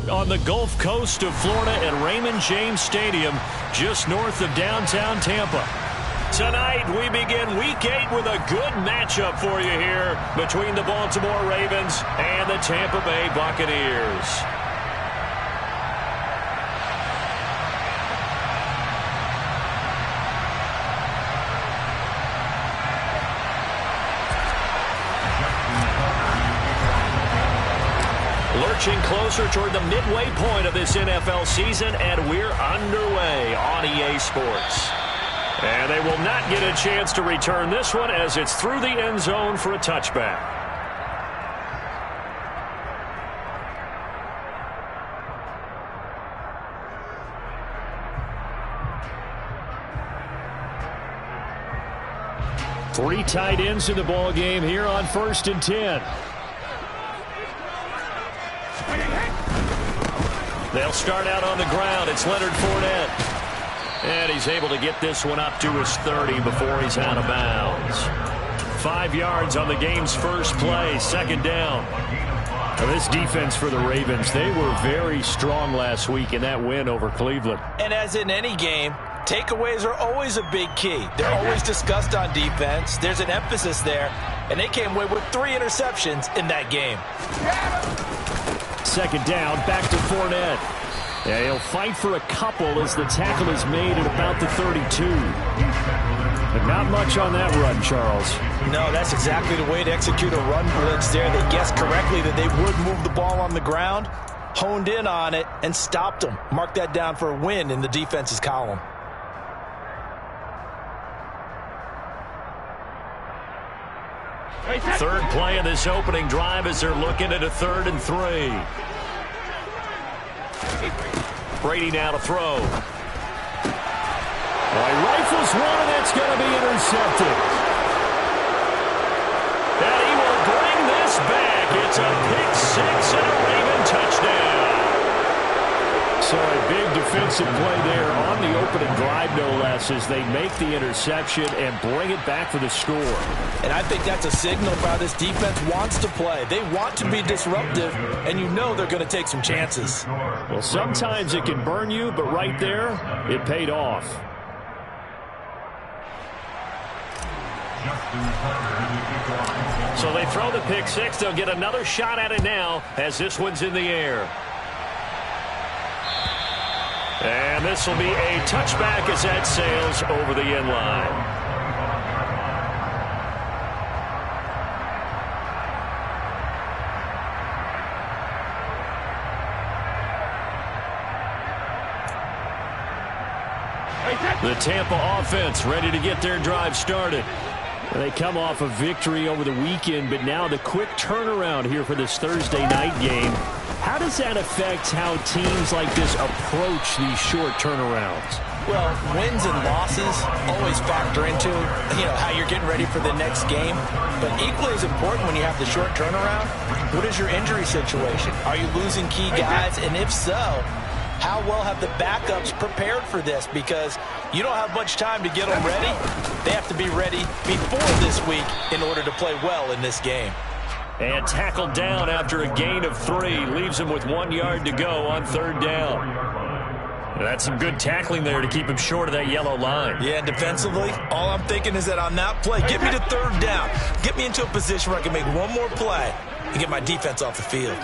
On the Gulf Coast of Florida at Raymond James Stadium, just north of downtown Tampa. Tonight, we begin Week 8 with a good matchup for you here between the Baltimore Ravens and the Tampa Bay Buccaneers. Lurching closer toward the midway point of this NFL season, and we're underway on EA Sports. And they will not get a chance to return this one as it's through the end zone for a touchback. Three tight ends in the ball game here on 1st and 10. They'll start out on the ground. It's Leonard Fournette. And he's able to get this one up to his 30 before he's out of bounds. 5 yards on the game's first play, 2nd down. Now this defense for the Ravens, they were very strong last week in that win over Cleveland. And as in any game, takeaways are always a big key. They're always discussed on defense. There's an emphasis there. And they came away with 3 interceptions in that game. 2nd down, back to Fournette. Yeah, he'll fight for a couple as the tackle is made at about the 32. But not much on that run, Charles. No, that's exactly the way to execute a run blitz there. They guessed correctly that they would move the ball on the ground, honed in on it, and stopped them. Mark that down for a win in the defense's column. Third play of this opening drive as they're looking at a 3rd and 3. Brady now to throw. He rifles one, and it's going to be intercepted. And he will bring this back. It's a pick-6 and a Raven touchdown. So a big defensive play there on the opening drive, no less, as they make the interception and bring it back for the score. And I think that's a signal for how this defense wants to play. They want to be disruptive, and you know they're going to take some chances. Well, sometimes it can burn you, but right there, it paid off. So they throw the pick-6. They'll get another shot at it now as this one's in the air. And this will be a touchback as that sails over the end line. The Tampa offense ready to get their drive started. They come off a victory over the weekend, but now the quick turnaround here for this Thursday night game. How does that affect how teams like this approach these short turnarounds? Well, wins and losses always factor into, how you're getting ready for the next game. But equally as important when you have the short turnaround, what is your injury situation? Are you losing key guys? And if so, how well have the backups prepared for this? Because you don't have much time to get them ready. They have to be ready before this week in order to play well in this game. And tackled down after a gain of 3. Leaves him with 1 yard to go on 3rd down. And that's some good tackling there to keep him short of that yellow line. Yeah, and defensively, all I'm thinking is that on that play, get me to 3rd down. Get me into a position where I can make one more play and get my defense off the field.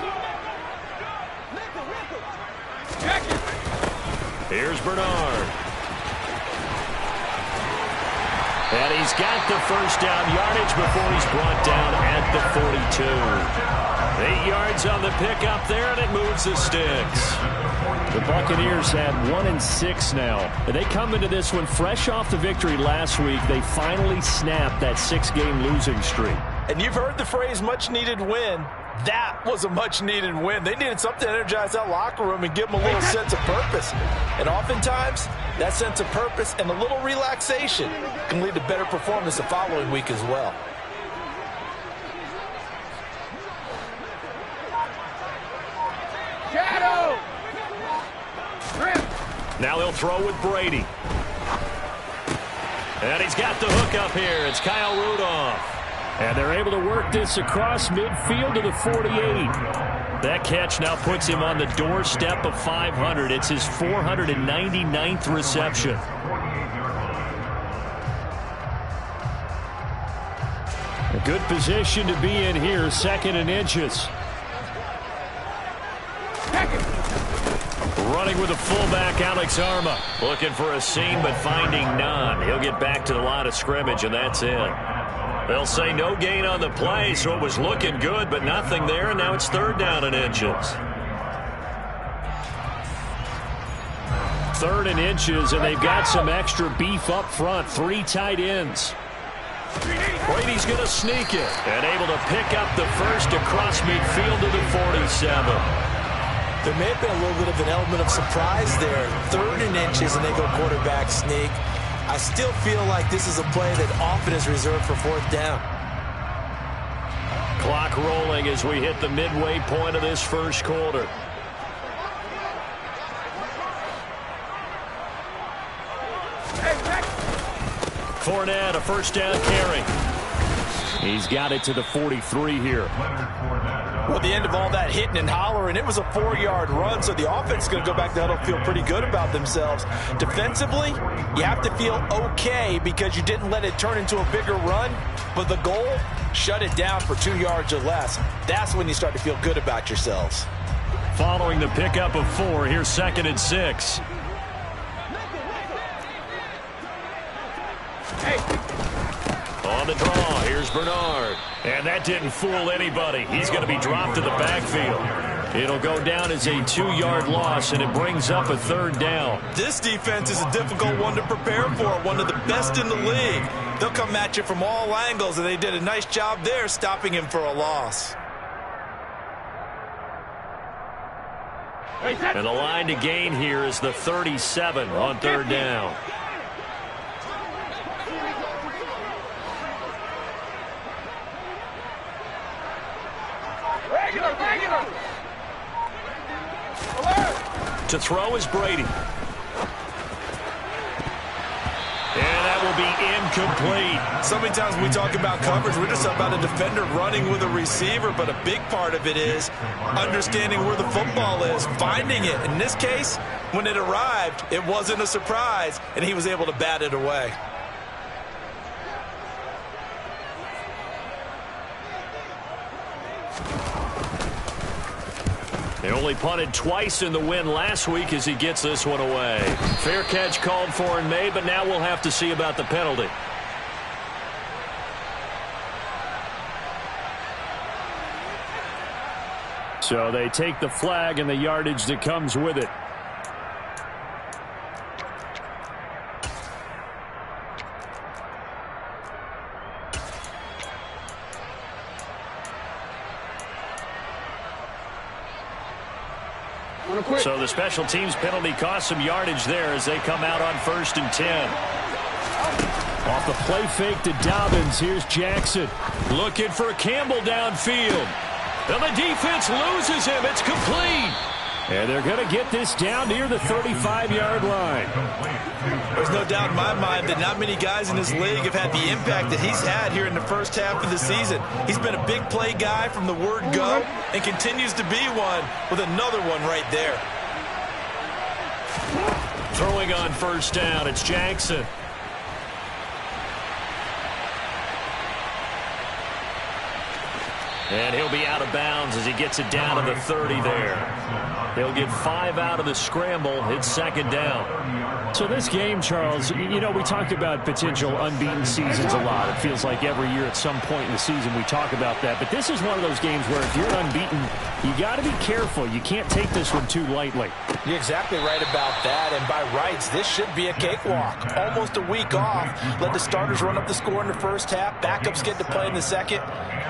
Here's Bernard. And he's got the 1st down yardage before he's brought down at the 42. 8 yards on the pickup there, and it moves the sticks. The Buccaneers had 1-6 now. And they come into this one fresh off the victory last week. They finally snapped that 6-game losing streak. And you've heard the phrase much-needed win. That was a much-needed win. They needed something to energize that locker room and give them a little sense of purpose. And oftentimes, that sense of purpose and a little relaxation can lead to better performance the following week as well. Now they'll throw with Brady. And he's got the hook up here. It's Kyle Rudolph. And they're able to work this across midfield to the 48. That catch now puts him on the doorstep of 500. It's his 499th reception. A good position to be in here, 2nd and inches. Running with the fullback, Alex Arma. Looking for a seam, but finding none. He'll get back to the line of scrimmage, and that's it. They'll say no gain on the play, so it was looking good, but nothing there, and now it's 3rd down and inches. 3rd and inches, and they've got some extra beef up front. 3 tight ends. Brady's going to sneak it and able to pick up the first across midfield to the 47. There may have been a little bit of an element of surprise there. 3rd and inches, and they go quarterback sneak. I still feel like this is a play that often is reserved for 4th down. Clock rolling as we hit the midway point of this first quarter. Fournette, a 1st down carry. He's got it to the 43 here. Well, at the end of all that hitting and hollering, it was a 4-yard run, so the offense is going to go back to huddle, feel pretty good about themselves. Defensively, you have to feel okay because you didn't let it turn into a bigger run, but the goal, shut it down for 2 yards or less. That's when you start to feel good about yourselves. Following the pickup of 4, here's 2nd and 6. On the draw, here's Bernard. And that didn't fool anybody. He's going to be dropped to the backfield. It'll go down as a 2-yard loss, and it brings up a 3rd down. This defense is a difficult one to prepare for, one of the best in the league. They'll come at you from all angles, and they did a nice job there stopping him for a loss. And the line to gain here is the 37 on 3rd down. To throw is Brady. And that will be incomplete. So many times when we talk about coverage, we're just about a defender running with a receiver, but a big part of it is understanding where the football is, finding it. In this case, when it arrived, it wasn't a surprise, and he was able to bat it away. They only punted twice in the win last week as he gets this one away. Fair catch called for and made, but now we'll have to see about the penalty. So they take the flag and the yardage that comes with it. So the special teams penalty cost some yardage there as they come out on 1st and 10. Off the play fake to Dobbins, here's Jackson. Looking for Campbell downfield. And the defense loses him. It's complete. And they're going to get this down near the 35-yard line. There's no doubt in my mind that not many guys in this league have had the impact that he's had here in the first half of the season. He's been a big play guy from the word go and continues to be one with another one right there. Throwing on 1st down, it's Jackson. And he'll be out of bounds as he gets it down to the 30 there. They'll get 5 out of the scramble. It's 2nd down. So this game, Charles, you know, we talked about potential unbeaten seasons a lot. It feels like every year at some point in the season we talk about that. But this is one of those games where if you're unbeaten, you got to be careful. You can't take this one too lightly. You're exactly right about that. And by rights, this should be a cakewalk. Almost a week off. Let the starters run up the score in the first half. Backups get to play in the second.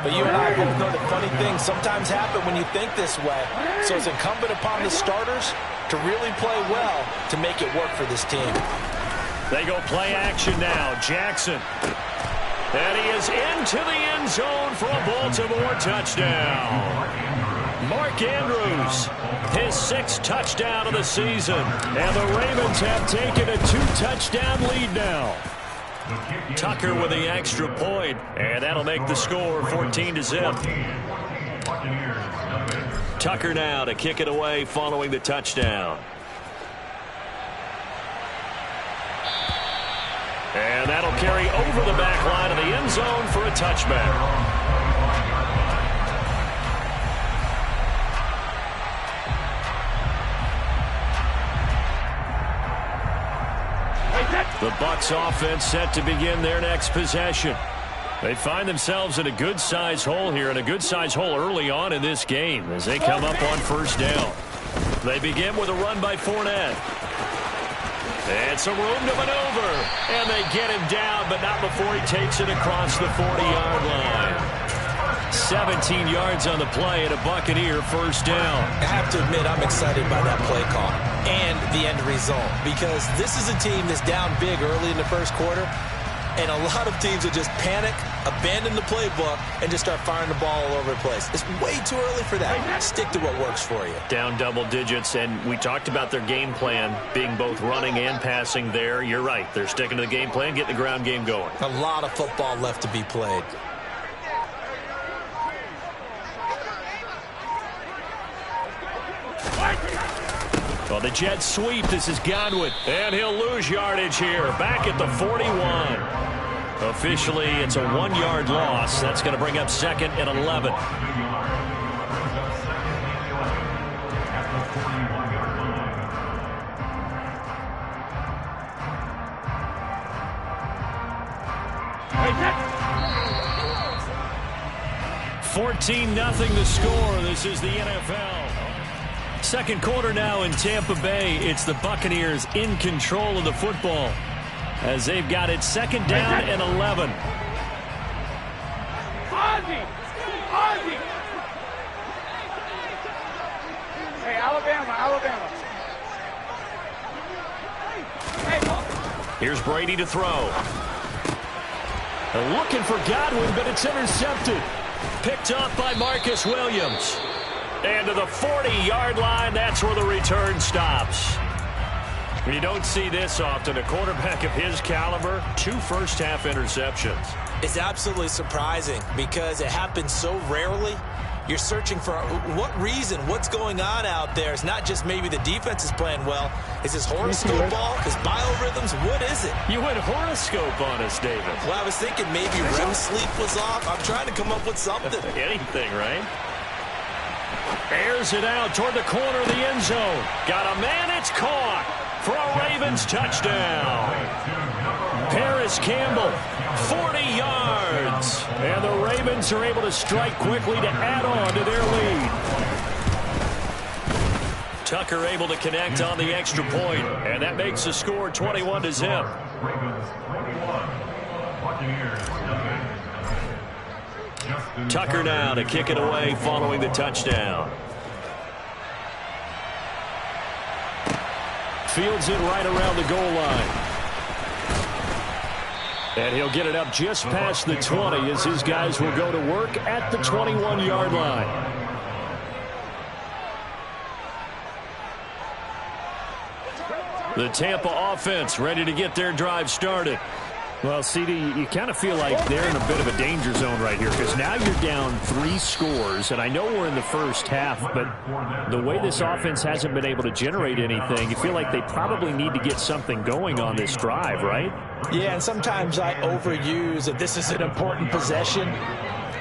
But you and I both know that funny things sometimes happen when you think this way. So it's incumbent upon the starters to really play well to make it work for this team. They go play action now. Jackson. And he is into the end zone for a Baltimore touchdown. Mark Andrews, his 6th touchdown of the season. And the Ravens have taken a 2-touchdown lead now. Tucker with the extra point, and that'll make the score 14-0. Tucker now to kick it away following the touchdown. And that'll carry over the back line of the end zone for a touchback. The Bucs offense set to begin their next possession. They find themselves in a good-sized hole here, and a good-sized hole early on in this game as they come up on first down. They begin with a run by Fournette. And some room to maneuver. And they get him down, but not before he takes it across the 40-yard line. 17 yards on the play and a Buccaneer first down. I have to admit, I'm excited by that play call and the end result, because this is a team that's down big early in the first quarter, and a lot of teams will just panic, abandon the playbook, and just start firing the ball all over the place. It's way too early for that. Stick to what works for you. Down double digits, and we talked about their game plan being both running and passing there. You're right. They're sticking to the game plan, getting the ground game going. A lot of football left to be played. Well, the Jets sweep. This is Godwin. And he'll lose yardage here. Back at the 41. Officially, it's a 1-yard loss. That's going to bring up second and 11. Hey, 14-0 the score. This is the NFL. Second quarter now in Tampa Bay. It's the Buccaneers in control of the football as they've got it second down and 11. Hey, Alabama. Here's Brady to throw. They're looking for Godwin, but it's intercepted. Picked up by Marcus Williams. And to the 40-yard line, that's where the return stops. You don't see this often. A quarterback of his caliber, 2 first-half interceptions. It's absolutely surprising because it happens so rarely. You're searching for what reason, what's going on out there. It's not just maybe the defense is playing well. Is this horoscope ball? His biorhythms? What is it? You went horoscope on us, David. Well, I was thinking maybe REM sleep was off. I'm trying to come up with something. Anything, right? Airs it out toward the corner of the end zone. Got a man, it's caught for a Ravens touchdown. Paris Campbell, 40 yards. And the Ravens are able to strike quickly to add on to their lead. Tucker able to connect on the extra point, and that makes the score 21-0. Tucker now to kick it away following the touchdown. Fields it right around the goal line. And he'll get it up just past the 20 as his guys will go to work at the 21-yard line. The Tampa offense ready to get their drive started. Well, CD, you kind of feel like they're in a bit of a danger zone right here because now you're down 3 scores, and I know we're in the first half, but the way this offense hasn't been able to generate anything, you feel like they probably need to get something going on this drive, right? Yeah, and sometimes I overuse that this is an important possession,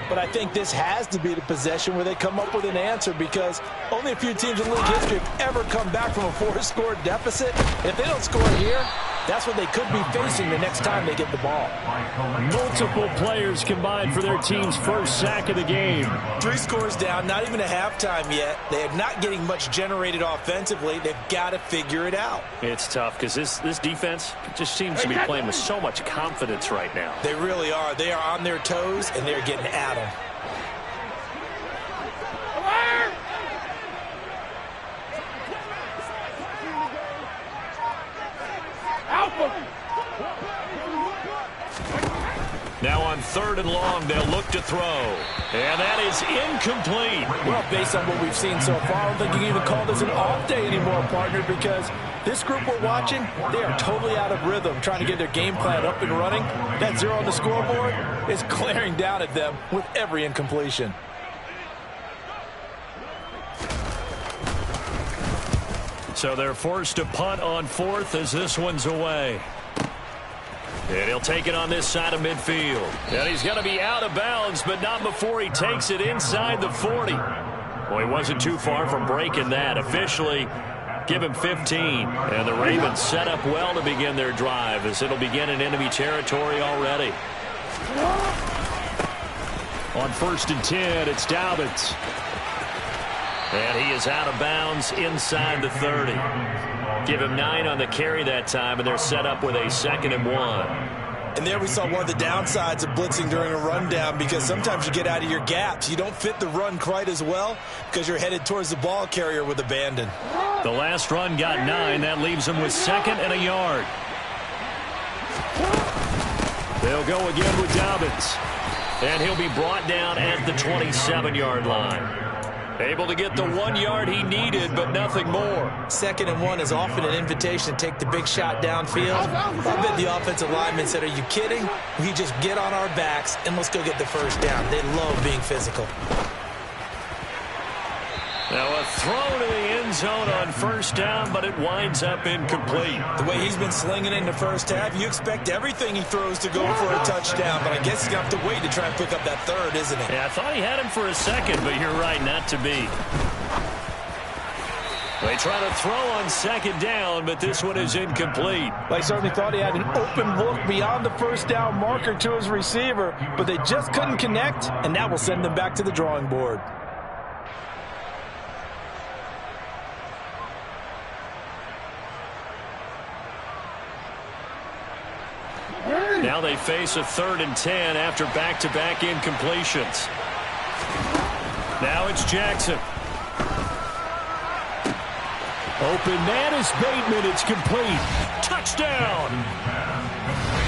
but I think this has to be the possession where they come up with an answer because only a few teams in league history have ever come back from a 4-score deficit. If they don't score here, that's what they could be facing the next time they get the ball. Multiple players combined for their team's first sack of the game. 3 scores down, not even a halftime yet. They are not getting much generated offensively. They've got to figure it out. It's tough because this defense just seems to be playing with so much confidence right now. They really are. They are on their toes, and they're getting at them. Now on 3rd and long, they'll look to throw. And that is incomplete. Well, based on what we've seen so far, I don't think you can even call this an off day anymore, partner, because this group we're watching, they are totally out of rhythm, trying to get their game plan up and running. That 0 on the scoreboard is glaring down at them with every incompletion. So they're forced to punt on 4th as this one's away. And he'll take it on this side of midfield. And he's going to be out of bounds, but not before he takes it inside the 40. Well, he wasn't too far from breaking that. Officially, give him 15. And the Ravens set up well to begin their drive as it'll begin in enemy territory already. On 1st and 10, it's Dobbins. And he is out of bounds inside the 30. Give him 9 on the carry that time, and they're set up with a 2nd and 1. And there we saw one of the downsides of blitzing during a rundown, because sometimes you get out of your gaps. You don't fit the run quite as well because you're headed towards the ball carrier with abandon. The last run got 9. That leaves him with 2nd and a yard. They'll go again with Dobbins. And he'll be brought down at the 27-yard line. Able to get the 1 yard he needed, but nothing more. 2nd and 1 is often an invitation to take the big shot downfield. I bet the offensive lineman said, "Are you kidding? We just get on our backs and let's go get the first down." They love being physical. Now a throw to the end zone on 1st down, but it winds up incomplete. The way he's been slinging in the first half, you expect everything he throws to go for a touchdown, but I guess he's going to have to wait to try and pick up that 3rd, isn't it? Yeah, I thought he had him for a second, but you're right, not to be. They try to throw on 2nd down, but this one is incomplete. They certainly thought he had an open look beyond the first down marker to his receiver, but they just couldn't connect, and that will send them back to the drawing board. Now they face a 3rd and 10 after back-to-back incompletions. Now it's Jackson. Open man is Bateman. It's complete. Touchdown.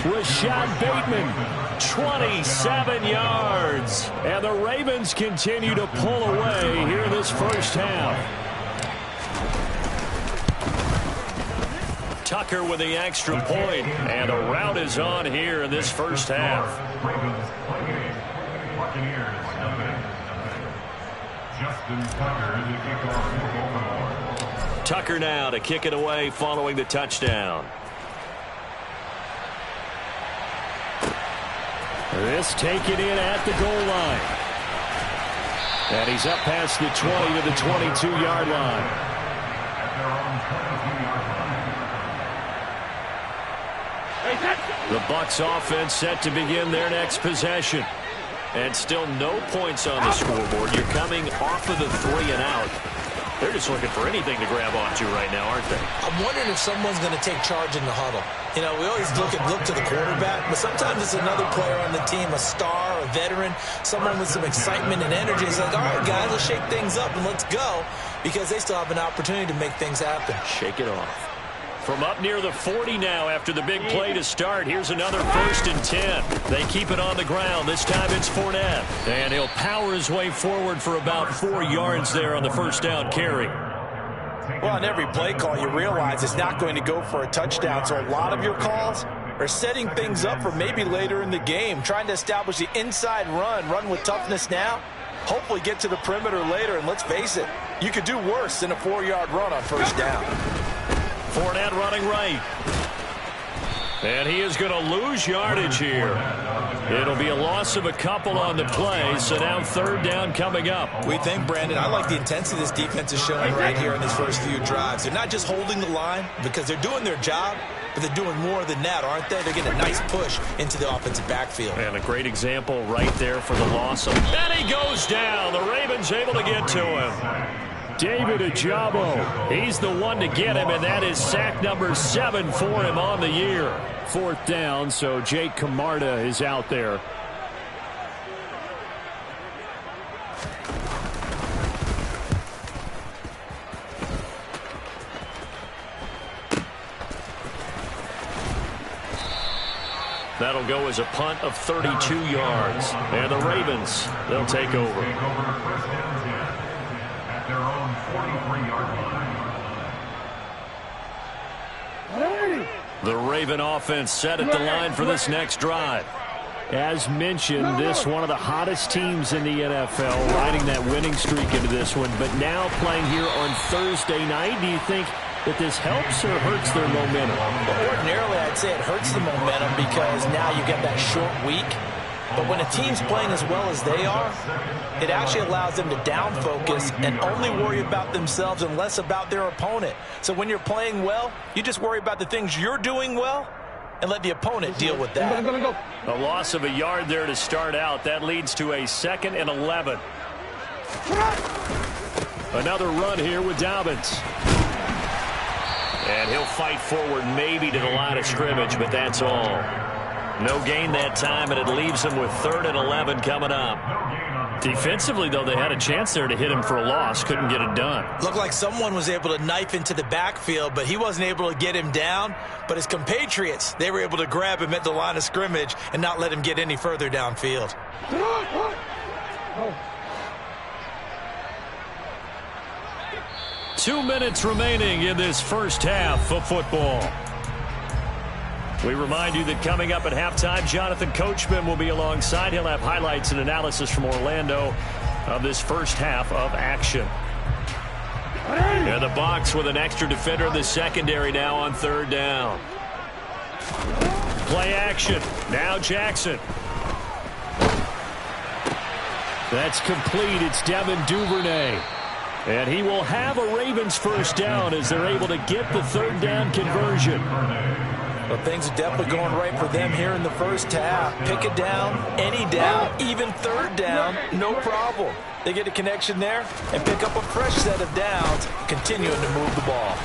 Rashad Bateman, 27 yards. And the Ravens continue to pull away here this first half. Tucker with the extra point, and a rout is on here in this first half. Tucker now to kick it away following the touchdown. This taken in at the goal line. And he's up past the 20 to the 22-yard line. The Bucs offense set to begin their next possession. And still no points on the scoreboard. You're coming off of the 3 and out. They're just looking for anything to grab onto right now, aren't they? I'm wondering if someone's going to take charge in the huddle. You know, we always look to the quarterback, but sometimes it's another player on the team, a star, a veteran, someone with some excitement and energy. It's like, all right, guys, let's shake things up and let's go, because they still have an opportunity to make things happen. Shake it off. From up near the 40 now after the big play to start. Here's another 1st and 10. They keep it on the ground. This time it's Fournette. And he'll power his way forward for about 4 yards there on the first down carry. Well, on every play call, you realize it's not going to go for a touchdown. So a lot of your calls are setting things up for maybe later in the game, trying to establish the inside run with toughness now, hopefully get to the perimeter later. And let's face it, you could do worse than a 4-yard run on first down. Fournette running right. And he is going to lose yardage here. It'll be a loss of a couple on the play, so now 3rd down coming up. We think, Brandon, I like the intensity this defense is showing right here in these first few drives. They're not just holding the line because they're doing their job, but they're doing more than that, aren't they? They're getting a nice push into the offensive backfield. And a great example right there for the loss of. And he goes down. The Ravens able to get to him. David Ojabo, he's the one to get him, and that is sack number 7 for him on the year. 4th down, so Jake Camarda is out there. That'll go as a punt of 32 yards. And the Ravens, they'll take over. Their own 43-yard line. The Raven offense set at the line for this next drive. As mentioned, this one of the hottest teams in the NFL, riding that winning streak into this one, but now playing here on Thursday night. Do you think that this helps or hurts their momentum? Well, ordinarily, I'd say it hurts the momentum because now you get that short week. But when a team's playing as well as they are, it actually allows them to down focus and only worry about themselves and less about their opponent. So when you're playing well, you just worry about the things you're doing well and let the opponent deal with that. A loss of a yard there to start out. That leads to a 2nd and 11. Another run here with Dobbins. And he'll fight forward maybe to the line of scrimmage, but that's all. No gain that time, and it leaves them with 3rd and 11 coming up. Defensively, though, they had a chance there to hit him for a loss. Couldn't get it done. Looked like someone was able to knife into the backfield, but he wasn't able to get him down. But his compatriots, they were able to grab him at the line of scrimmage and not let him get any further downfield. 2 minutes remaining in this first half of football. We remind you that coming up at halftime, Jonathan Coachman will be alongside. He'll have highlights and analysis from Orlando of this first half of action. And the Bucs with an extra defender in the secondary now on 3rd down. Play action. Now Jackson. That's complete. It's Devin Duvernay. And he will have a Ravens first down as they're able to get the 3rd down conversion. Well, things are definitely going right for them here in the first half. Pick it down, any down, even 3rd down, no problem. They get a connection there and pick up a fresh set of downs, continuing to move the ball.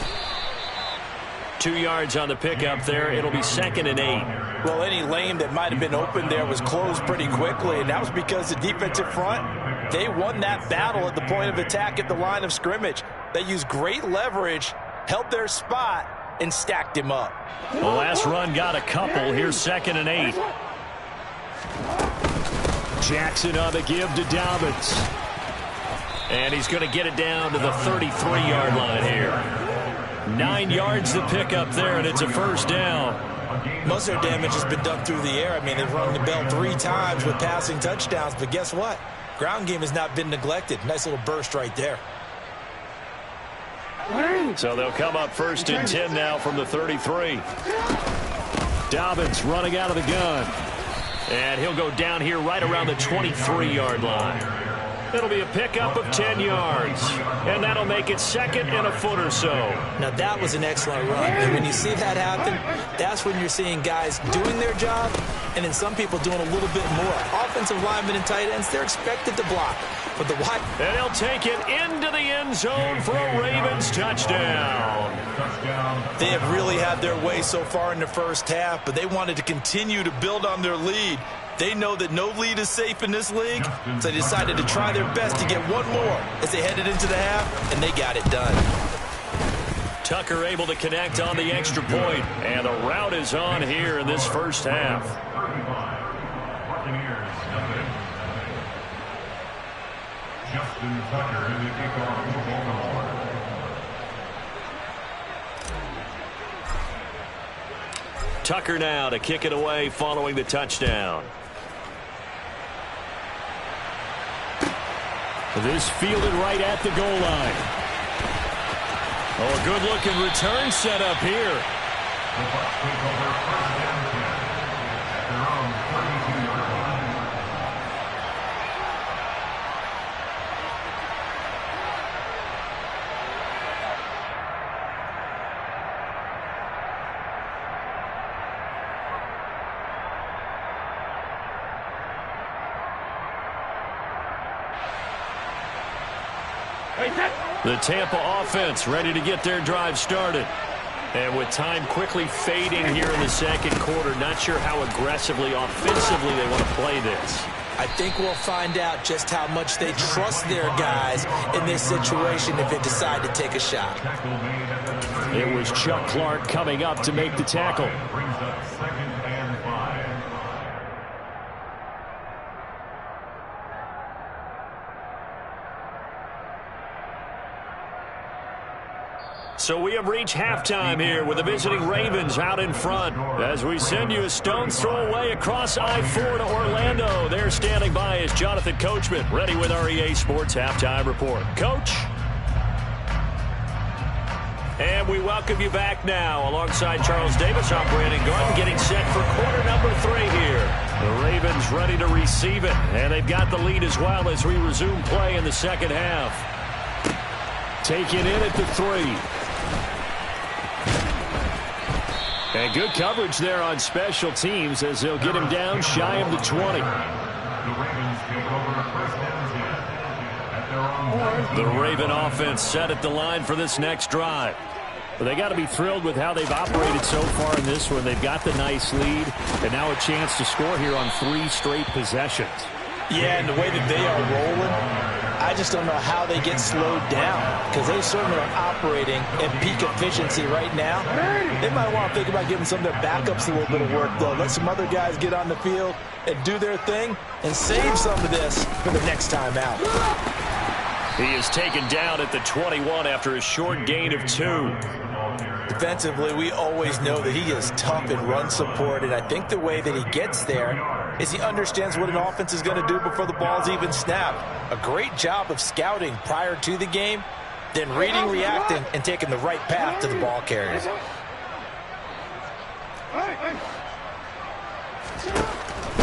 2 yards on the pickup there. It'll be 2nd and 8. Well, any lane that might have been open there was closed pretty quickly, and that was because the defensive front, they won that battle at the point of attack at the line of scrimmage. They used great leverage, held their spot, and stacked him up. The last run got a couple. Here's 2nd and 8. Jackson on the give to Dobbins. And he's going to get it down to the 33-yard line here. 9 yards to pick up there, and it's a first down. Most of their damage has been done through the air. I mean, they've rung the bell 3 times with passing touchdowns, but guess what? Ground game has not been neglected. Nice little burst right there. So they'll come up 1st and 10 now from the 33. Dobbins running out of the gun. And he'll go down here right around the 23-yard line. It'll be a pickup of 10 yards. And that'll make it 2nd and a foot or so. Now, that was an excellent run. And when you see that happen, that's when you're seeing guys doing their job and then some people doing a little bit more. Offensive linemen and tight ends, they're expected to block. But the wide... And he'll take it into the end zone for a Ravens touchdown. They have really had their way so far in the first half, but they wanted to continue to build on their lead. They know that no lead is safe in this league, so they decided to try their best to get one more as they headed into the half, and they got it done. Tucker able to connect on the extra point, and the route is on here in this first half. Justin Tucker in the kickoff. Tucker now to kick it away following the touchdown. This fielded right at the goal line. Oh, a good-looking return set up here. The Bucs take over 1st and 10 at their own 32-yard line. The Tampa offense ready to get their drive started. And with time quickly fading here in the second quarter, not sure how aggressively, offensively they want to play this. I think we'll find out just how much they trust their guys in this situation if they decide to take a shot. It was Chuck Clark coming up to make the tackle. Brings up 2nd and 5. So we have reached halftime here with the visiting Ravens out in front as we send you a stone's throw away across I-4 to Orlando. There standing by is Jonathan Coachman, ready with our EA Sports Halftime Report. Coach? And we welcome you back now. Alongside Charles Davis, I'm Brandon Gaudin, getting set for quarter number 3 here. The Ravens ready to receive it, and they've got the lead as well as we resume play in the second half. Taken in at the 3. And good coverage there on special teams as they'll get him down shy of the 20. The Raven offense set at the line for this next drive. But they got to be thrilled with how they've operated so far in this one. They've got the nice lead, and now a chance to score here on 3 straight possessions. Yeah, and the way that they are rolling, I just don't know how they get slowed down, because they certainly are operating at peak efficiency right now. They might want to think about giving some of their backups a little bit of work, though. Let some other guys get on the field and do their thing and save some of this for the next time out. He is taken down at the 21 after a short gain of 2. Defensively, we always know that he is tough in run support, and I think the way that he gets there is he understands what an offense is going to do before the ball's even snapped. A great job of scouting prior to the game, then reading, reacting, and taking the right path to the ball carriers.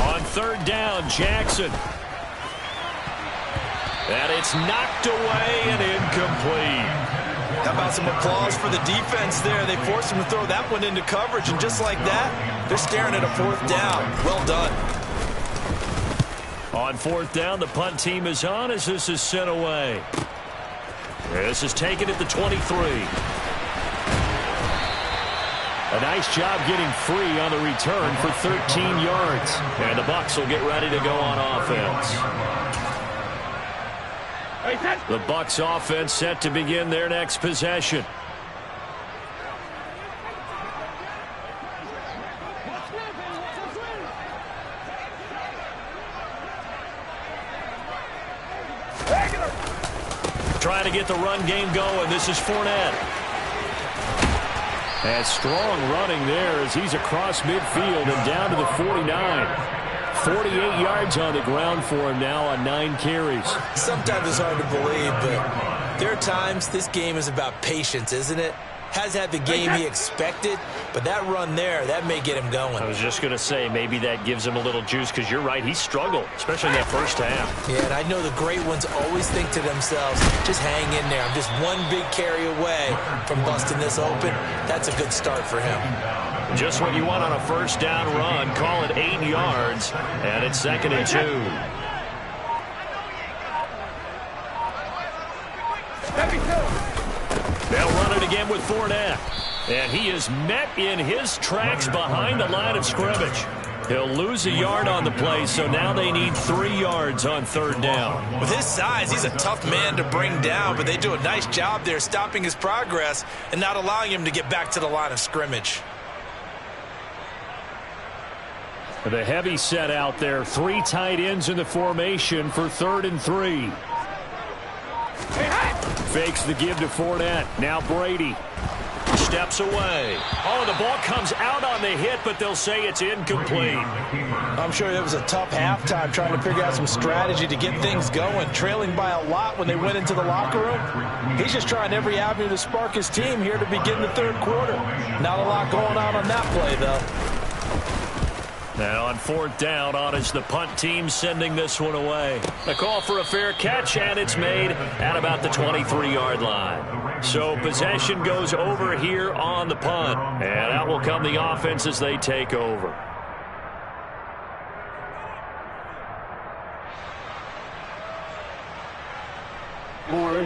On 3rd down, Jackson. And it's knocked away and incomplete. How about some applause for the defense there? They forced him to throw that one into coverage, and just like that, they're staring at a 4th down. Well done. On 4th down, the punt team is on as this is sent away. This is taken at the 23. A nice job getting free on the return for 13 yards. And the Bucs will get ready to go on offense. The Bucs offense set to begin their next possession. Trying to get the run game going. This is Fournette. And strong running there as he's across midfield and down to the 49. 48 yards on the ground for him now on 9 carries. Sometimes it's hard to believe, but there are times this game is about patience, isn't it? Has had the game he expected, but that run there, that may get him going. I was just going to say, maybe that gives him a little juice, because you're right, he struggled, especially in that first half. Yeah, and I know the great ones always think to themselves, just hang in there. I'm just one big carry away from busting this open. That's a good start for him. Just what you want on a first down run. Call it 8 yards, and it's 2nd and 2. They'll run it again with Fournette. And he is met in his tracks behind the line of scrimmage. He'll lose a yard on the play, so now they need 3 yards on 3rd down. With his size, he's a tough man to bring down, but they do a nice job there stopping his progress and not allowing him to get back to the line of scrimmage. The heavy set out there. 3 tight ends in the formation for 3rd and 3. Fakes the give to Fournette. Now Brady steps away. Oh, the ball comes out on the hit, but they'll say it's incomplete. I'm sure it was a tough halftime trying to figure out some strategy to get things going. Trailing by a lot when they went into the locker room. He's just trying every avenue to spark his team here to begin the 3rd quarter. Not a lot going on that play, though. Now on 4th down, on is the punt team sending this one away. The call for a fair catch, and it's made at about the 23-yard line. So possession goes over here on the punt. And out will come the offense as they take over.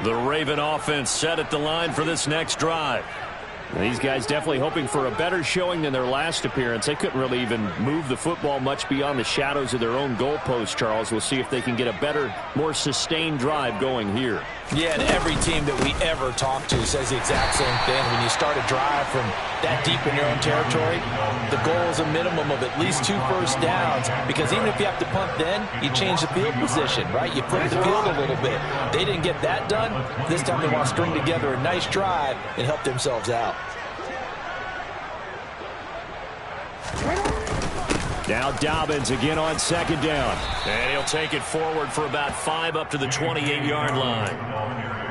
The Raven offense set at the line for this next drive. These guys definitely hoping for a better showing than their last appearance. They couldn't really even move the football much beyond the shadows of their own goalpost, Charles. We'll see if they can get a better, more sustained drive going here. Yeah, and every team that we ever talk to says the exact same thing. When you start a drive from that deep in your own territory, the goal is a minimum of at least 2 first downs, because even if you have to punt then, you change the field position, right? You flip the field a little bit. They didn't get that done. This time they want to string together a nice drive and help themselves out. Now Dobbins again on 2nd down. And he'll take it forward for about 5 up to the 28-yard line.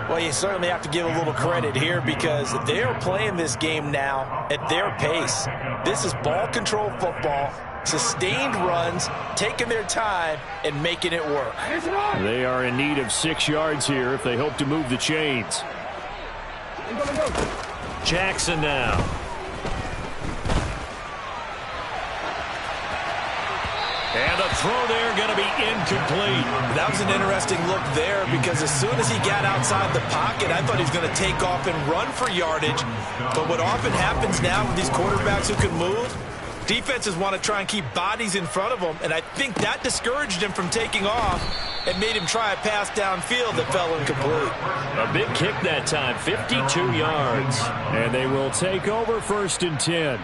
Well, you certainly have to give a little credit here because they're playing this game now at their pace. This is ball control football, sustained runs, taking their time, and making it work. They are in need of 6 yards here if they hope to move the chains. Jackson now. And a throw there going to be incomplete. That was an interesting look there because as soon as he got outside the pocket, I thought he was going to take off and run for yardage. But what often happens now with these quarterbacks who can move, defenses want to try and keep bodies in front of them, and I think that discouraged him from taking off and made him try a pass downfield that fell incomplete. A big kick that time, 52 yards. And they will take over 1st and 10.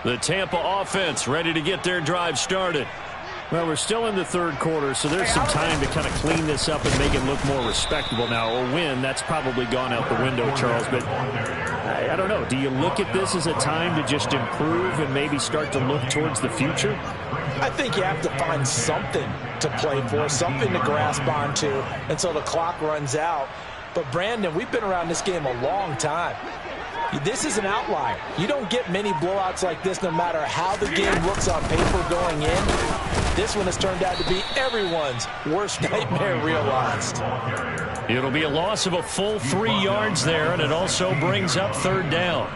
The Tampa offense ready to get their drive started. Well, we're still in the 3rd quarter, so there's some time to kind of clean this up and make it look more respectable now. Or win, that's probably gone out the window, Charles. But I don't know. Do you look at this as a time to just improve and maybe start to look towards the future? I think you have to find something to play for, something to grasp onto until the clock runs out. But, Brandon, we've been around this game a long time. This is an outlier. You don't get many blowouts like this no matter how the game looks on paper going in. This one has turned out to be everyone's worst nightmare realized. It'll be a loss of a full 3 yards there, and it also brings up 3rd down.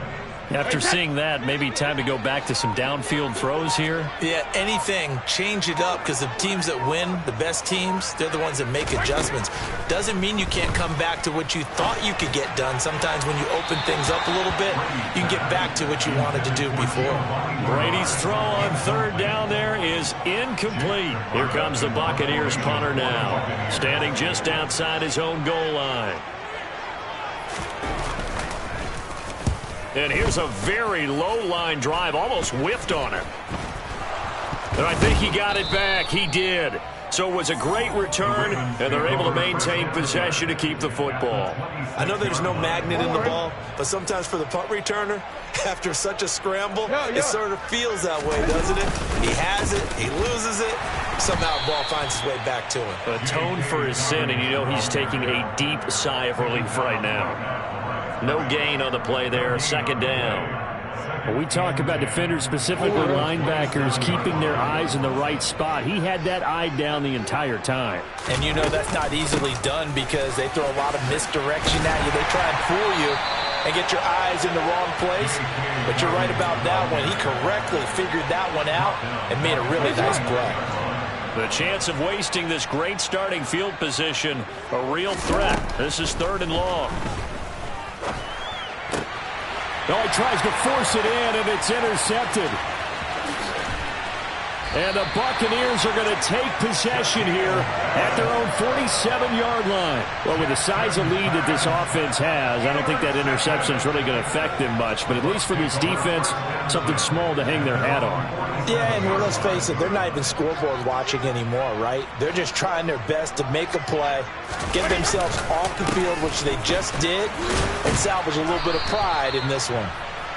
After seeing that, maybe time to go back to some downfield throws here. Yeah, anything. Change it up because the teams that win, the best teams, they're the ones that make adjustments. Doesn't mean you can't come back to what you thought you could get done. Sometimes when you open things up a little bit, you can get back to what you wanted to do before. Brady's throw on 3rd down there is incomplete. Here comes the Buccaneers punter now, standing just outside his own goal line. And here's a very low-line drive, almost whiffed on it. And I think he got it back. He did. So it was a great return, and they're able to maintain possession to keep the football. I know there's no magnet in the ball, but sometimes for the punt returner, after such a scramble, it sort of feels that way, doesn't it? He has it, he loses it, somehow the ball finds its way back to him. Atoned for his sin, and you know he's taking a deep sigh of relief right now. No gain on the play there, 2nd down. When we talk about defenders, specifically linebackers, keeping their eyes in the right spot. He had that eye down the entire time. And you know that's not easily done because they throw a lot of misdirection at you. They try and fool you and get your eyes in the wrong place. But you're right about that one. He correctly figured that one out and made a really nice play. The chance of wasting this great starting field position, a real threat. This is 3rd and long. Oh, he tries to force it in, and it's intercepted. And the Buccaneers are going to take possession here at their own 47-yard line. Well, with the size of lead that this offense has, I don't think that interception is really going to affect them much. But at least for this defense, something small to hang their hat on. Yeah, and let's face it, they're not even scoreboard watching anymore, right? They're just trying their best to make a play, get themselves off the field, which they just did, and salvage a little bit of pride in this one.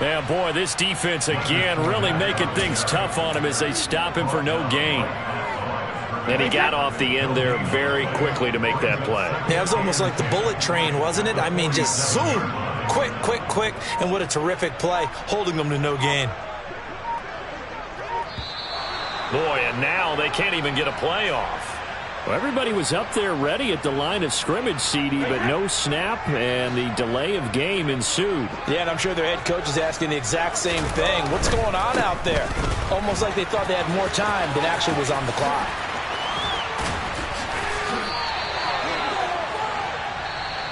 Yeah, boy, this defense, again, really making things tough on him as they stop him for no gain. And he got off the end there very quickly to make that play. Yeah, it was almost like the bullet train, wasn't it? I mean, just zoom, quick, quick, quick, and what a terrific play, holding them to no gain. Boy, and now they can't even get a play off. Well, everybody was up there ready at the line of scrimmage, CD, but no snap, and the delay of game ensued. Yeah, and I'm sure their head coach is asking the exact same thing. What's going on out there? Almost like they thought they had more time than actually was on the clock.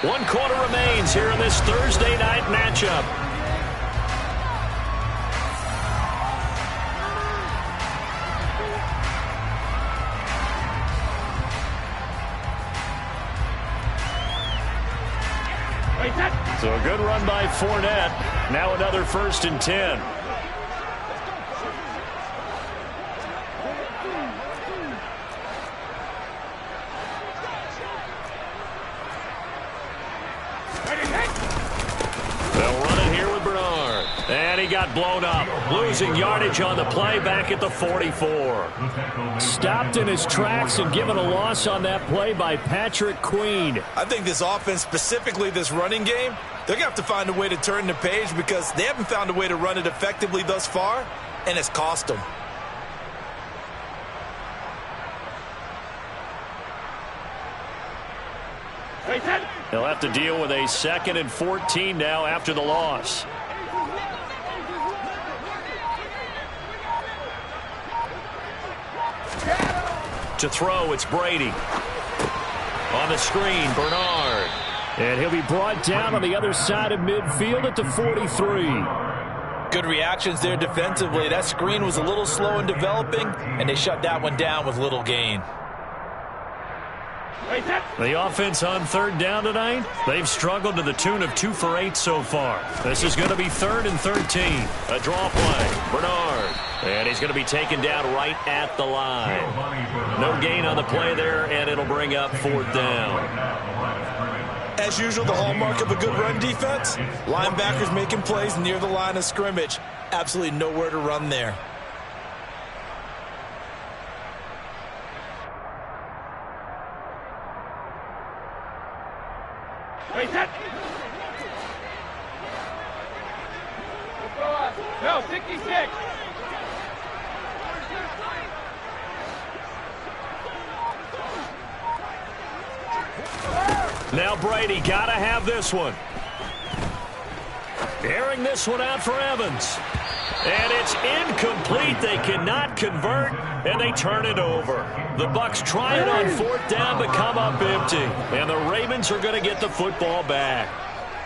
One quarter remains here in this Thursday night matchup. So a good run by Fournette. Now another 1st and 10. They'll run it here with Bernard. And he got blown up. Losing yardage on the play back at the 44. Stopped in his tracks and given a loss on that play by Patrick Queen. I think this offense, specifically this running game, they're going to have to find a way to turn the page because they haven't found a way to run it effectively thus far, and it's cost them. He'll have to deal with a 2nd and 14 now after the loss. To throw, it's Brady. On the screen, Bernard. And he'll be brought down on the other side of midfield at the 43. Good reactions there defensively. That screen was a little slow in developing, and they shut that one down with little gain. The offense on 3rd down tonight, they've struggled to the tune of 2 for 8 so far. This is going to be 3rd and 13. A draw play. Bernard. And he's going to be taken down right at the line. No gain on the play there, and it'll bring up 4th down. As usual, the hallmark of a good run defense, linebackers making plays near the line of scrimmage. Absolutely nowhere to run there. No, 66. Now Brady got to have this one. Airing this one out for Evans. And it's incomplete. They cannot convert, and they turn it over. The Bucs try it on 4th down, but come up empty. And the Ravens are going to get the football back.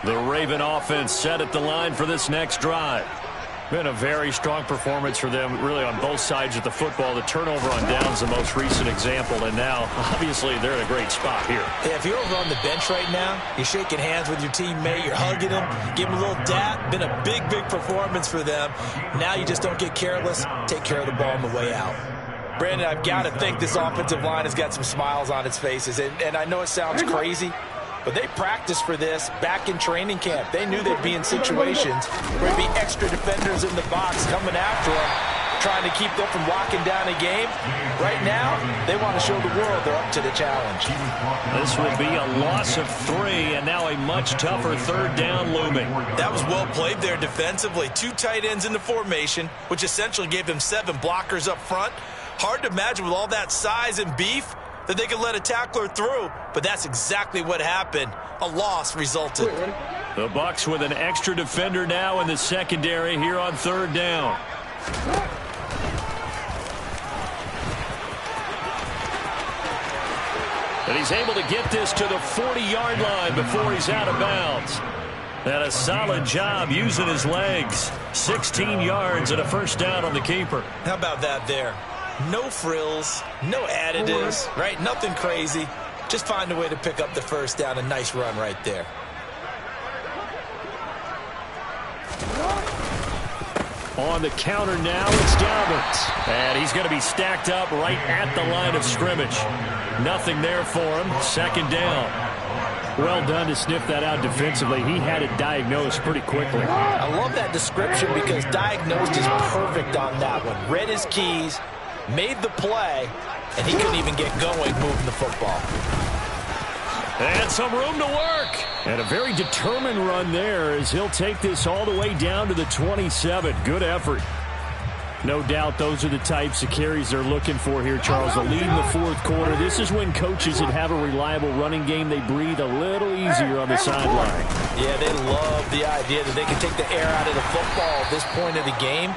The Raven offense set at the line for this next drive. Been a very strong performance for them, really, on both sides of the football. The turnover on downs, the most recent example, and now, obviously, they're in a great spot here. Yeah, if you're over on the bench right now, you're shaking hands with your teammate, you're hugging him, giving him a little dap. Been a big, big performance for them. Now you just don't get careless. Take care of the ball on the way out. Brandon, I've got to think this offensive line has got some smiles on its faces, and I know it sounds crazy, but they practiced for this back in training camp. They knew they'd be in situations where there'd be extra defenders in the box coming after them, trying to keep them from locking down a game. Right now, they want to show the world they're up to the challenge. This will be a loss of 3, and now a much tougher 3rd down looming. That was well played there defensively. 2 tight ends in the formation, which essentially gave them 7 blockers up front. Hard to imagine with all that size and beef that they could let a tackler through, but that's exactly what happened. A loss resulted. The Bucs with an extra defender now in the secondary here on 3rd down. And he's able to get this to the 40-yard line before he's out of bounds. And a solid job using his legs. 16 yards and a 1st down on the keeper. How about that there? No frills, no additives, right? Nothing crazy. Just find a way to pick up the 1st down. A nice run right there. On the counter now, it's Dalbert. And he's going to be stacked up right at the line of scrimmage. Nothing there for him. 2nd down. Well done to sniff that out defensively. He had it diagnosed pretty quickly. I love that description because diagnosed is perfect on that one. Read his keys, made the play, and he couldn't even get going moving the football. And some room to work. And a very determined run there as he'll take this all the way down to the 27. Good effort. No doubt those are the types of carries they're looking for here, Charles. A lead in the 4th quarter. This is when coaches that have a reliable running game, they breathe a little easier on the sideline. Yeah, they love the idea that they can take the air out of the football at this point of the game.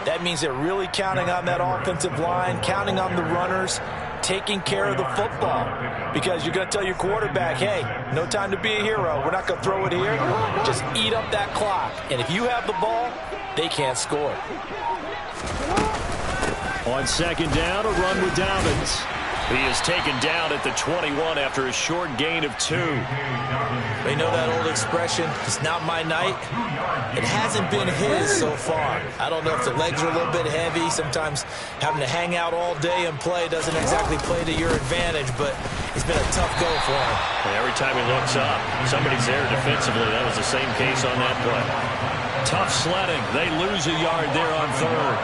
That means they're really counting on that offensive line, counting on the runners, taking care of the football. Because you're going to tell your quarterback, hey, no time to be a hero. We're not going to throw it here. Just eat up that clock. And if you have the ball, they can't score. On 2nd down, a run with Dobbins. He is taken down at the 21 after a short gain of 2. They know that old expression, it's not my night. It hasn't been his so far. I don't know if the legs are a little bit heavy. Sometimes having to hang out all day and play doesn't exactly play to your advantage, but it's been a tough go for him. And every time he looks up, somebody's there defensively. That was the same case on that play. Tough sledding. They lose a yard there on 3rd.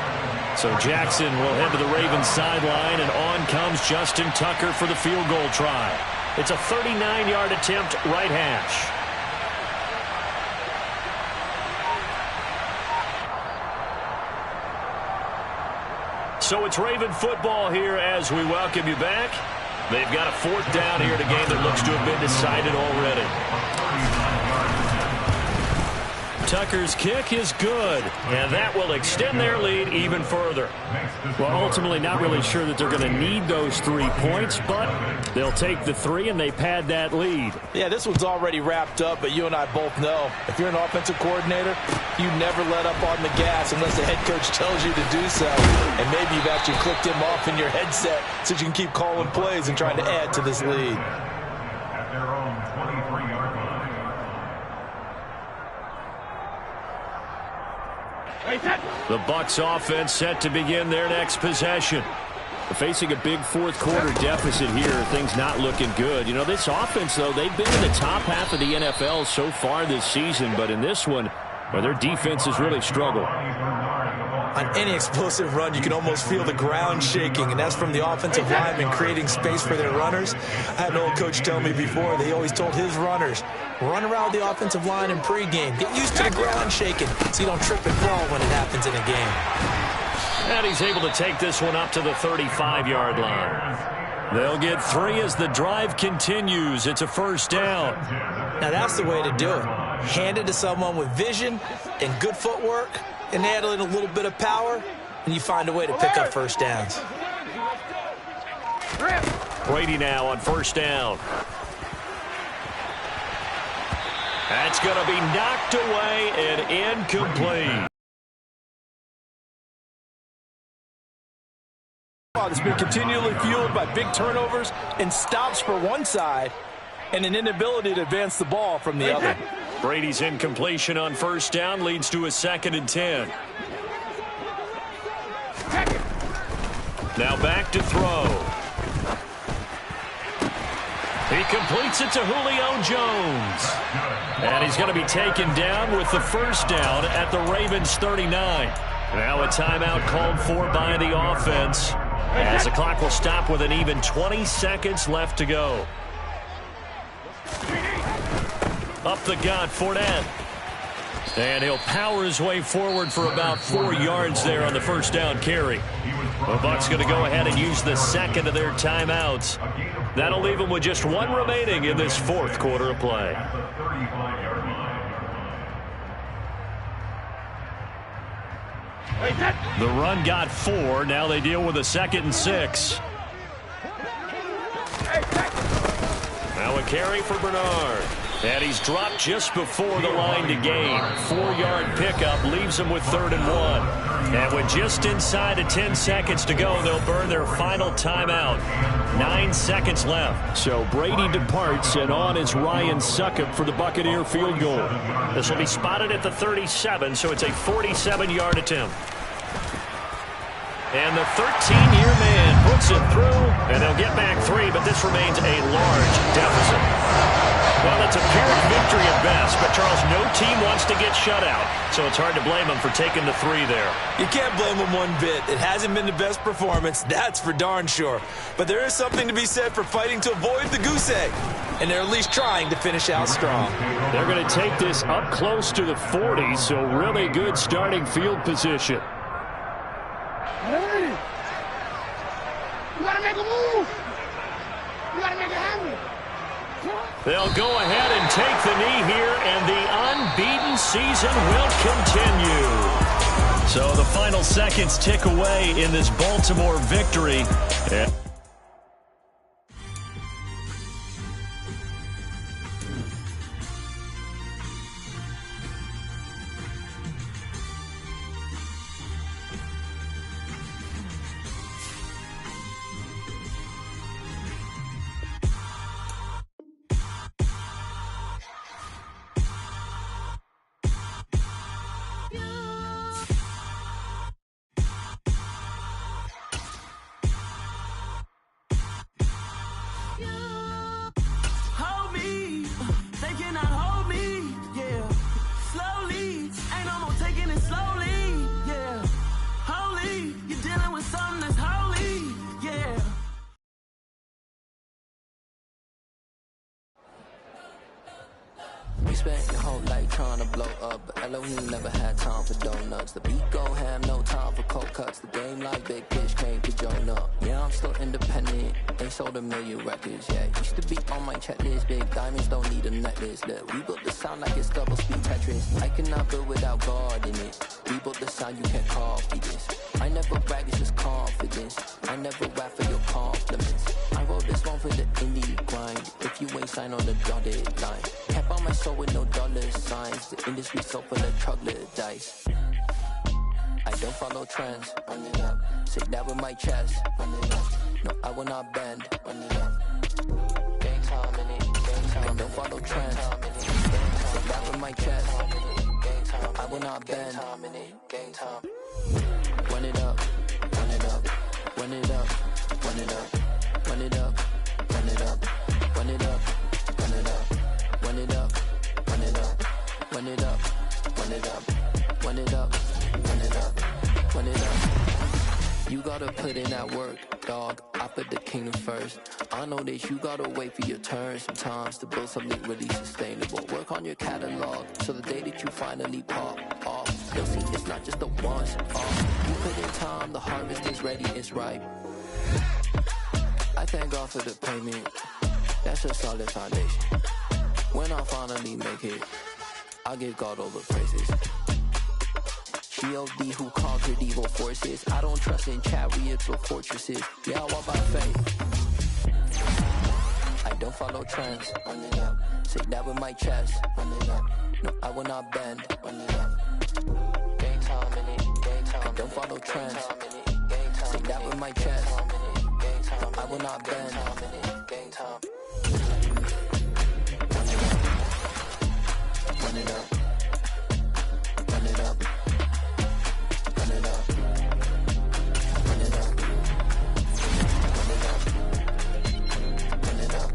So Jackson will head to the Ravens sideline, and on comes Justin Tucker for the field goal try. It's a 39-yard attempt, right hash. So it's Raven football here as we welcome you back. They've got a 4th down here in a game that looks to have been decided already. Tucker's kick is good, and that will extend their lead even further. Well, ultimately not really sure that they're going to need those 3 points, but they'll take the 3 and they pad that lead. Yeah, this one's already wrapped up, but you and I both know if you're an offensive coordinator, you never let up on the gas unless the head coach tells you to do so. And maybe you've actually clicked him off in your headset so you can keep calling plays and trying to add to this lead. At their own 23-yard line. The Bucs offense set to begin their next possession. Facing a big 4th quarter deficit here, things not looking good. You know, this offense, though, they've been in the top half of the NFL so far this season, but in this one, well, their defense has really struggled. On any explosive run, you can almost feel the ground shaking, and that's from the offensive linemen creating space for their runners. I had an old coach tell me before, they always told his runners, run around the offensive line in pregame. Get used to the ground shaking so you don't trip and fall when it happens in a game. And he's able to take this one up to the 35-yard line. They'll get 3 as the drive continues. It's a 1st down. Now that's the way to do it. Hand it to someone with vision and good footwork, and add in a little bit of power, and you find a way to pick up 1st downs. Brady now on 1st down. That's going to be knocked away and incomplete. It's been continually fueled by big turnovers and stops for one side and an inability to advance the ball from the other. Brady's incompletion on 1st down leads to a 2nd and 10. Now back to throw. He completes it to Julio Jones. And he's going to be taken down with the 1st down at the Ravens 39. Now a timeout called for by the offense, as the clock will stop with an even 20 seconds left to go. Up the gut, Fournette. And he'll power his way forward for about 4 yards there on the 1st down carry. The Bucs going to go ahead and use the 2nd of their timeouts. That'll leave them with just 1 remaining in this 4th quarter of play. The run got 4. Now they deal with a 2nd and 6. Now a carry for Bernard. And he's dropped just before the line to gain. 4-yard pickup leaves him with 3rd and 1. And with just inside of 10 seconds to go, they'll burn their final timeout. 9 seconds left. So Brady departs, and on is Ryan Succop for the Buccaneer field goal. This will be spotted at the 37, so it's a 47-yard attempt. And the 13-year man puts it through, and they'll get back 3, but this remains a large deficit. Well, it's a Pyrrhic victory at best, but Charles, no team wants to get shut out, so it's hard to blame them for taking the 3 there. You can't blame them one bit. It hasn't been the best performance, that's for darn sure. But there is something to be said for fighting to avoid the goose egg, and they're at least trying to finish out strong. They're going to take this up close to the 40, so really good starting field position. Hey! You gotta make a move! You gotta make a handle! They'll go ahead and take the knee here, and the unbeaten season will continue. So the final seconds tick away in this Baltimore victory. You spent your whole life trying to blow up, but Elohim never had time for donuts. The beat go ham, no time for cold cuts. The game like Big Fish came to Jonah. Yeah, I'm still independent, ain't sold a million records yet. Used to be on my checklist, big diamonds don't need a necklace. Look, we built the sound like it's double speed Tetris. I cannot build without God in it. We built the sound, you can't copy this. I never brag, it's just confidence. I never rap for your compliments. I wrote this one for the indie grind. If you ain't signed on the dotted line, kept on my soul with no dollar signs. The industry so full of troglodytes. I don't follow trends. Run it up. Say that with my chest. Run it up. No, I will not bend. Run it up. Gang time in it. Gang time. I don't follow trends. Say that with my chest. Gang time. I will not bend. Gang time. Run it up. Run it up. Run it up. Run it up. Run it up. Run it up. Run it up. Run it up. Run it up. Run it up. Run it up. Run it up. Run it up. Run it up. Run it up. You gotta put in that work, dog. I put the kingdom first. I know that you gotta wait for your turn sometimes to build something really sustainable. Work on your catalog so the day that you finally pop off, you'll see it's not just a once off. You put in time, the harvest is ready, it's ripe. I thank God for the payment. That's a solid foundation. When I finally make it, I give God all the praises. G.O.D. who conquered evil forces. I don't trust in chariots or fortresses. Yeah, I walk by faith. I don't follow trends. Run it up. Say that with my chest. Run it up. No, I will not bend. Run it up. Gang time in it. Gang time. I don't follow trends. Say that with my chest. No, I will not bend. Gang time. Run it up. Run it up. Run it up. Run it up. Run it up. Run it up. Run it up.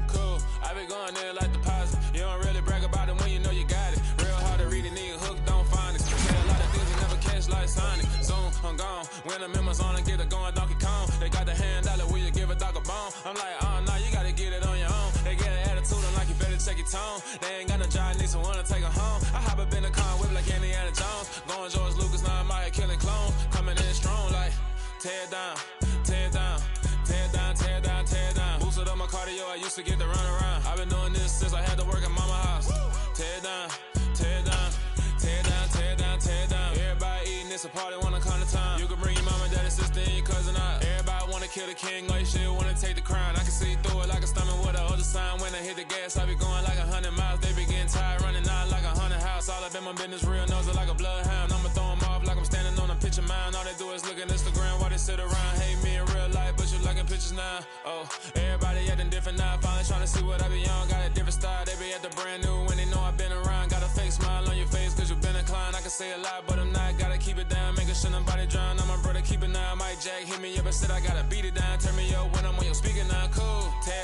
Cool. I be going there like deposit. You don't really brag about it when you know you got it. Real hard to read a nigga hook, don't find it. Say a lot of things you never catch like Sonic. Soon I'm gone. When the members on and get it going Donkey Kong. They got the hand dollar, will you give a dog a bone? I'm like, oh no, you gotta get it on your own. They get an attitude, I'm like, you better check your tone. They ain't got no job, need someone to take her home. I hop up in the car, whip like Indiana Jones. Going George Lucas, now I'm out here killing clones. Coming in strong like, tear down, tear down, tear down, tear down, tear down. Boosted up my cardio, I used to get to run around. I've been doing this since I had to work at mama house. Tear down, tear down, tear down, tear down, tear down. Everybody eating, it's a party, wanna come to time. You can bring your mama, daddy, sister, and your cousin out. Everybody wanna kill the king, like shit, wanna take the crown. I can see through it like a stomach with a other sign. When I hit the gas, I be going like 100 miles. They be getting tired, running out like 100 house. All up in my business, real nose it like a bloodhound. I'ma throw them off like I'm standing on a picture mound. All they do is look at Instagram while they sit around. Hate me in real life, but you liking pictures now. Oh, everybody acting different now. Finally trying to see what I be on. Got a different style, they be at the brand new when they know I've been around. Got a fake smile on your face cause you been inclined. I can say a lot, but I'm not. Gotta keep it down, making sure nobody drown. I'm my brother, keep it now. Mike Jack hit me up and said I gotta beat it down. Turn me up when I'm on your speaker now. Cool. Tad